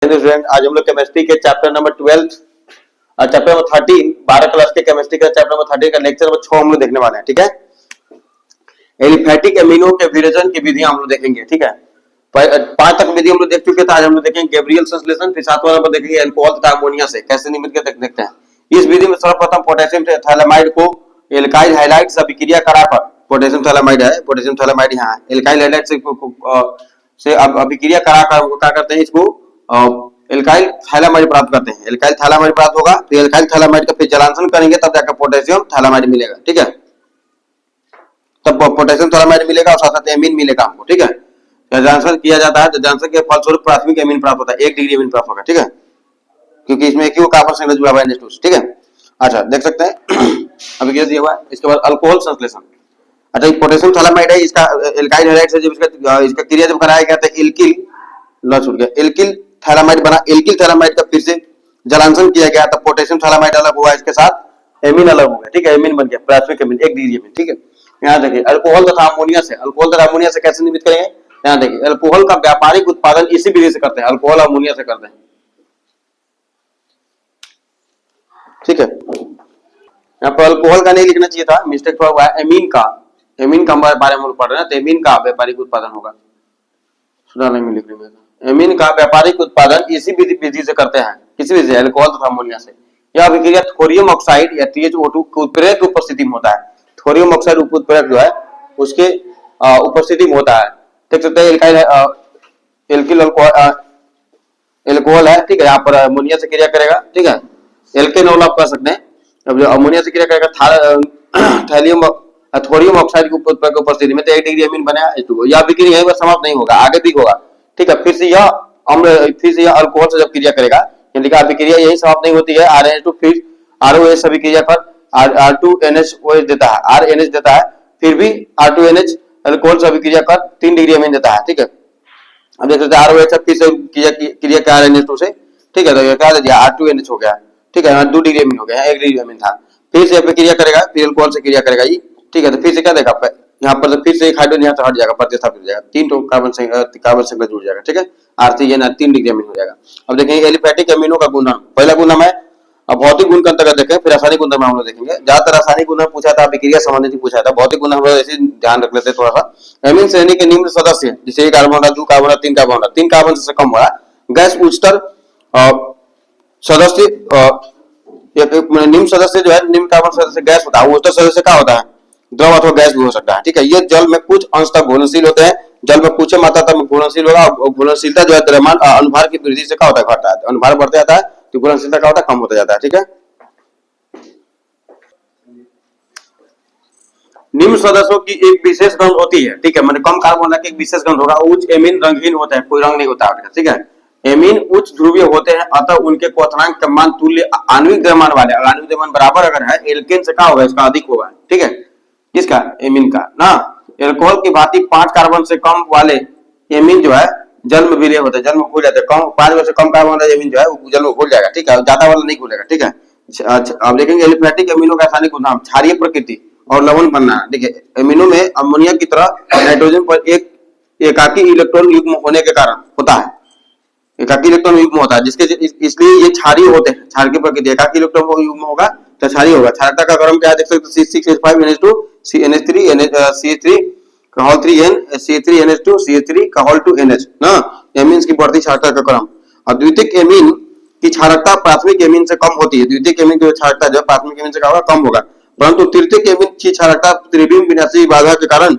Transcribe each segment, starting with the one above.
Student, आज हम लोग केमिस्ट्री के chapter number 12 chapter number 13 12 class के केमिस्ट्री का चैप्टर नंबर 13 का लेक्चर नंबर 6 हम लोग देखने वाले हैं। ठीक है, एलिफैटिक एमिनो के विरेचन की विधियां हम लोग देखेंगे। ठीक है, 5 तक विधि हम लोग देख चुके थे। आज हम लोग देखेंगे गैब्रियल संश्लेषण, फिर 7वां नंबर देखेंगे अल्कोहल तथा अमोनिया से कैसे निर्मित करते देखते हैं। इस विधि में सर्वप्रथम पोटेशियम थैलेमाइड को एल्काइल हाइलाइड से अभिक्रिया कराकर, पोटेशियम थैलेमाइड है, पोटेशियम थैलेमाइड यहाँ एल्काइल हाइलाइड से अभिक्रिया कराकर क्या करते हैं, इसको एल्काइल थैलामाइड प्राप्त करते हैं। एल्काइल थैलामाइड प्राप्त होगा तो एल्काइल थैलामाइड का फिर जलांशन करेंगे तब जाकर पोटेशियम थैलामाइड मिलेगा। ठीक है, तब पोटेशियम थैलामाइड मिलेगा और साथ साथ एमीन मिलेगा हमको। ठीक है, जलांशन किया जाता है, जलांशन के फलस्वरूप प्राथमिक एमीन प्राप्त होता है, 1 डिग्री एमीन प्राप्त होगा। ठीक है, क्योंकि इसमें क्यों कार्बन संयुक्त जुड़ा हुआ है N2। ठीक है, अच्छा देख सकते हैं अभी क्या दिया हुआ है। इसके बाद अल्कोहल संश्लेषण। अच्छा, ये पोटेशियम थैलामाइड है, इसका एल्काइल हाइलाइड से जब इसका क्रिया जब कराया गया था एल्किल लॉस छूट गया, एल्किल थैलामाइड बना। एल्किल थैलामाइड का फिर से जलांशन किया गया, तब पोटेशियम थैलामाइड अलग हुआ, इसके साथ एमीन अलग हो गया। ठीक है, एमीन बन गया प्राथमिक एमीन, 1 डिग्री एमीन। ठीक है, यहाँ देखिए अल्कोहल तथा अमोनिया से, अल्कोहल तथा अमोनिया से कैसे निर्मित करेंगे। यहाँ देखिए अल्कोहल का व्यापारिक उत्पादन इसी विधि से करते हैं, अल्कोहल अमोनिया से करते हैं। ठीक है, यहाँ पर अल्कोहल का नहीं लिखना चाहिए था, मिस्टेक हुआ है। एमीन का, एमीन का बारे में पढ़ रहे हैं तो एमीन का व्यापारिक उत्पादन होगा, सुधारने में लिख रहे हैं। एमीन का व्यापारिक उत्पादन इसी विधि से करते हैं, किसी विधि से, अल्कोहल तथा अमोनिया से। यह अभिक्रिया थोरियम ऑक्साइड या TiO2 के उत्प्रेरक उपस्थिति में होता है। थोरियम ऑक्साइड उत्प्रेरक जो है उसके उपस्थिति में होता है। देख सकते हैं एल्किल अल्कोहल है। ठीक है, यहाँ पर अमोनिया से क्रिया करेगा। ठीक है, एल्केनॉल आप कर सकते हैं। अब जो अमोनिया से क्रिया करेगा थोरियम ऑक्साइड की उपस्थिति में, तो 1 डिग्री एमीन बना H2O। यह अभिक्रिया यहीं पर समाप्त नहीं होगा, आगे भी होगा। ठीक है, फिर से यह अम्ल, फिर से यह अल्कोहल से जब क्रिया करेगा, यानी कि अभिक्रिया यही समाप्त नहीं होती है। RNH2 फिर ROH अभिक्रिया कर R2NH देता है, RNH देता है, फिर भी R2NH अल्कोहल से अभिक्रिया कर 3 डिग्री एमीन देता है। ठीक है, अब देख सकते हैं ROH फिर से क्रिया किया RNH2 से। ठीक है, तो ये क्या दे दिया, R2NH हो गया। ठीक है, 2 डिग्री एमीन हो गया, 1 डिग्री एमीन था। फिर से क्रिया करेगा, फिर अल्कोहल से क्रिया करेगा ये। ठीक है, तो फिर से क्या देगा, यहाँ पर फिर से एक हाइड्रोजन यहाँ से हट जाएगा, प्रतिस्थापित हो जाएगा, 3 तो कार्बन संख्या जुड़ जाएगा। ठीक है, R3 3 डिग्री एमीन हो जाएगा। अब देखेंगे एलिफैटिक एमिनो का गुणधर्म। पहला गुणधर्म है, अब भौतिक गुण के अंतर्गत देखें, फिर रासायनिक गुणधर्म हम लोग देखेंगे। ज्यादातर रासायनिक गुणधर्म पूछा था, अभिक्रिया संबंधित पूछा था, भौतिक गुणधर्म ऐसे ध्यान रख लेते थोड़ा सा। एमीन श्रेणी के निम्न सदस्य, जैसे 1 कार्बन, 2 कार्बन, 3 कार्बन, 3 कार्बन से कम हो रहा गैस उच्चतर सदस्य, निम्न सदस्य जो है, निम्न कार्बन सदस्य गैस होता है, उच्चतर सदस्य क्या होता है, द्रव अथवा गैस भी हो सकता है। ठीक है, ये जल में कुछ अंश तक घुलनशील होते हैं, जल में कुछ मात्रा तक घुलनशील होगा। और घुलनशीलता जो है द्रव्यमान अनुभार की वृद्धि से क्या होता है, घटता है। अनुभार बढ़ता जाता है तो घुलनशीलता क्या होता है, कम होता जाता है। ठीक है, निम्न सदस्यों की एक विशेष गंध होती है। ठीक है, मैंने कम कार्बन की एक विशेष गंध होगा। उच्च एमीन रंगहीन होता है, कोई रंग नहीं होता है। ठीक है, एमीन उच्च ध्रुवीय होते हैं, अतः उनके क्वथनांक का मान तुल्य आणविक द्रव्यमान वाले, आणविक द्रव्यमान बराबर अगर है एल्केन से क्या होगा, इसका अधिक होगा। ठीक है, किसका, एमीन का ना। एल्कोहल की भांति 5 कार्बन से कम वाले एमीन जो है जल में विलय होते हैं, जल में घुल जाते हैं। कम 5 से कम कार्बन वाला एमीन जो है वो जल में घुल जाएगा। ठीक है, ज्यादा वाला नहीं घुलेगा। ठीक है, अब देखेंगे एलिफैटिक एमिनो का रासायनिक गुणधर्म, क्षारीय प्रकृति और लवण बनना। देखिए एमिनो में अमोनिया की तरह नाइट्रोजन पर एक एकाकी इलेक्ट्रॉन युग्म होने के कारण होता है, एकाकी इलेक्ट्रॉन युग्म होता है, जिसके इसलिए ये क्षारीय होते हैं। क्षार की प्रकृति, एकाकी इलेक्ट्रॉन युग्म होगा तो क्षारीय होगा। क्षारकता का क्रम क्या है, देख सकते हैं, C6H5NH2 CNH3 CH3 3N CH3NH2 CH3 2NH ना, एमीन्स की बढ़ती क्षारकता का क्रम। और द्वितीयक एमीन की क्षारकता प्राथमिक एमीन से कम होती है। द्वितीयक एमीन की क्षारकता जो प्राथमिक एमीन से कम होगा, परंतु तृतीयक एमीन की क्षारकता त्रिविम विनाशी बाधा के कारण,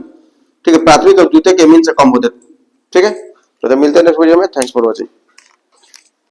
ठीक है, प्राथमिक और द्वितीयक एमीन से कम होते। ठीक है, तो मिलते हैं नेक्स्ट वीडियो में। Thanks for watching.